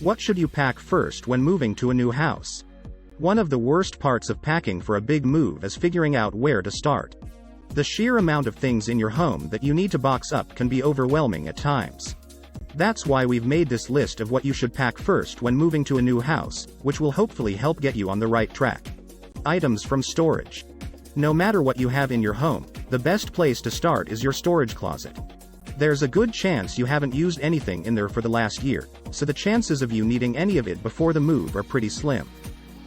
What should you pack first when moving to a new house? One of the worst parts of packing for a big move is figuring out where to start. The sheer amount of things in your home that you need to box up can be overwhelming at times. That's why we've made this list of what you should pack first when moving to a new house, which will hopefully help get you on the right track. Items from storage. No matter what you have in your home, the best place to start is your storage closet. There's a good chance you haven't used anything in there for the last year, so the chances of you needing any of it before the move are pretty slim.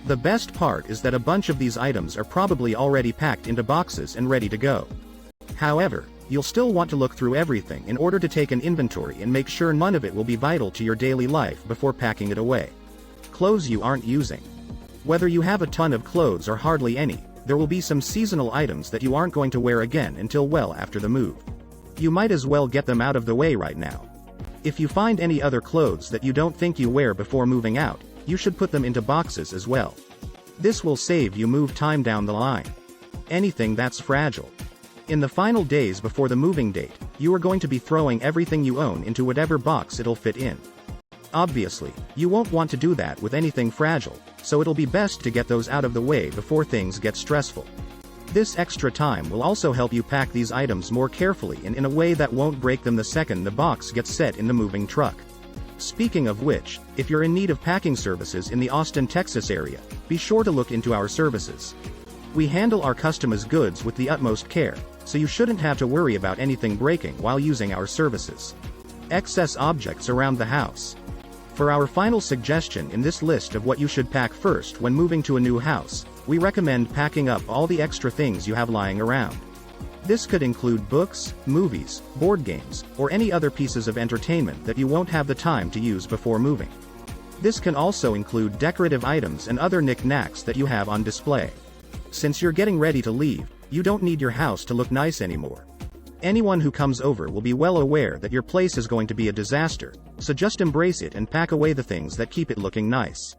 The best part is that a bunch of these items are probably already packed into boxes and ready to go. However, you'll still want to look through everything in order to take an inventory and make sure none of it will be vital to your daily life before packing it away. Clothes you aren't using. Whether you have a ton of clothes or hardly any, there will be some seasonal items that you aren't going to wear again until well after the move. You might as well get them out of the way right now. If you find any other clothes that you don't think you wear before moving out, you should put them into boxes as well. This will save you move time down the line. Anything that's fragile. In the final days before the moving date, you are going to be throwing everything you own into whatever box it'll fit in. Obviously, you won't want to do that with anything fragile, so it'll be best to get those out of the way before things get stressful. This extra time will also help you pack these items more carefully and in a way that won't break them the second the box gets set in the moving truck. Speaking of which, if you're in need of packing services in the Austin, Texas area, be sure to look into our services. We handle our customers' goods with the utmost care, so you shouldn't have to worry about anything breaking while using our services. Excess objects around the house. For our final suggestion in this list of what you should pack first when moving to a new house, we recommend packing up all the extra things you have lying around. This could include books, movies, board games, or any other pieces of entertainment that you won't have the time to use before moving. This can also include decorative items and other knickknacks that you have on display. Since you're getting ready to leave, you don't need your house to look nice anymore. Anyone who comes over will be well aware that your place is going to be a disaster, so just embrace it and pack away the things that keep it looking nice.